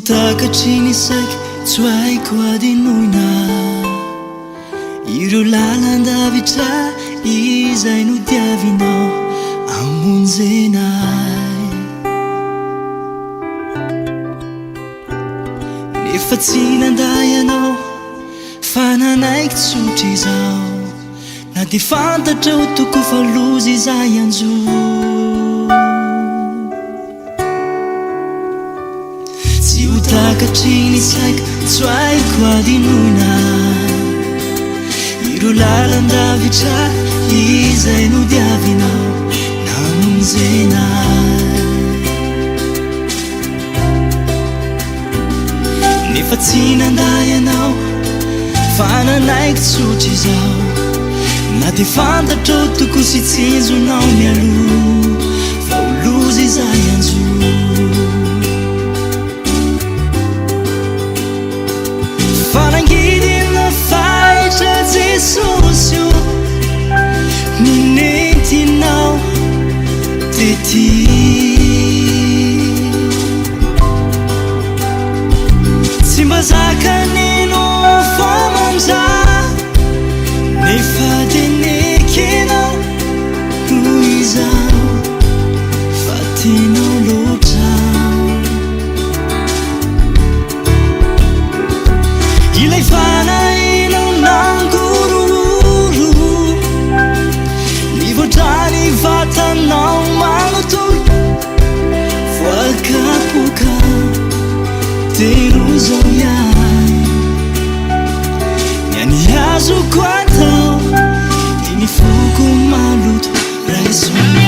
takatry saika tsy haiko adinoina ireo lalandavitra izay nodiavinao amonjenay nefa tsy nanday anao fa nanaiky tsotra izao na dia fantatrao toko fa loza izay anjo tsy ho takatry ny saika tsy haiko adinoina ireo lalandavitra izay nodiavinao namonjenay nefa tsy nanday anao fa nanaiky tsotra izao na dia fantatrao toko sy tsinjonao mialo fa ho loza izay anjo fanangidina fahitra jesosy io ninentinao tety tsy mba zakanino fomanja nefa tenekenao toy izao fa tenao loatra ilay fanahinao nangororo nivoatrany vatanao manotoy voakapoka terozao iay niany azoko atao ty ny foko maloto raiso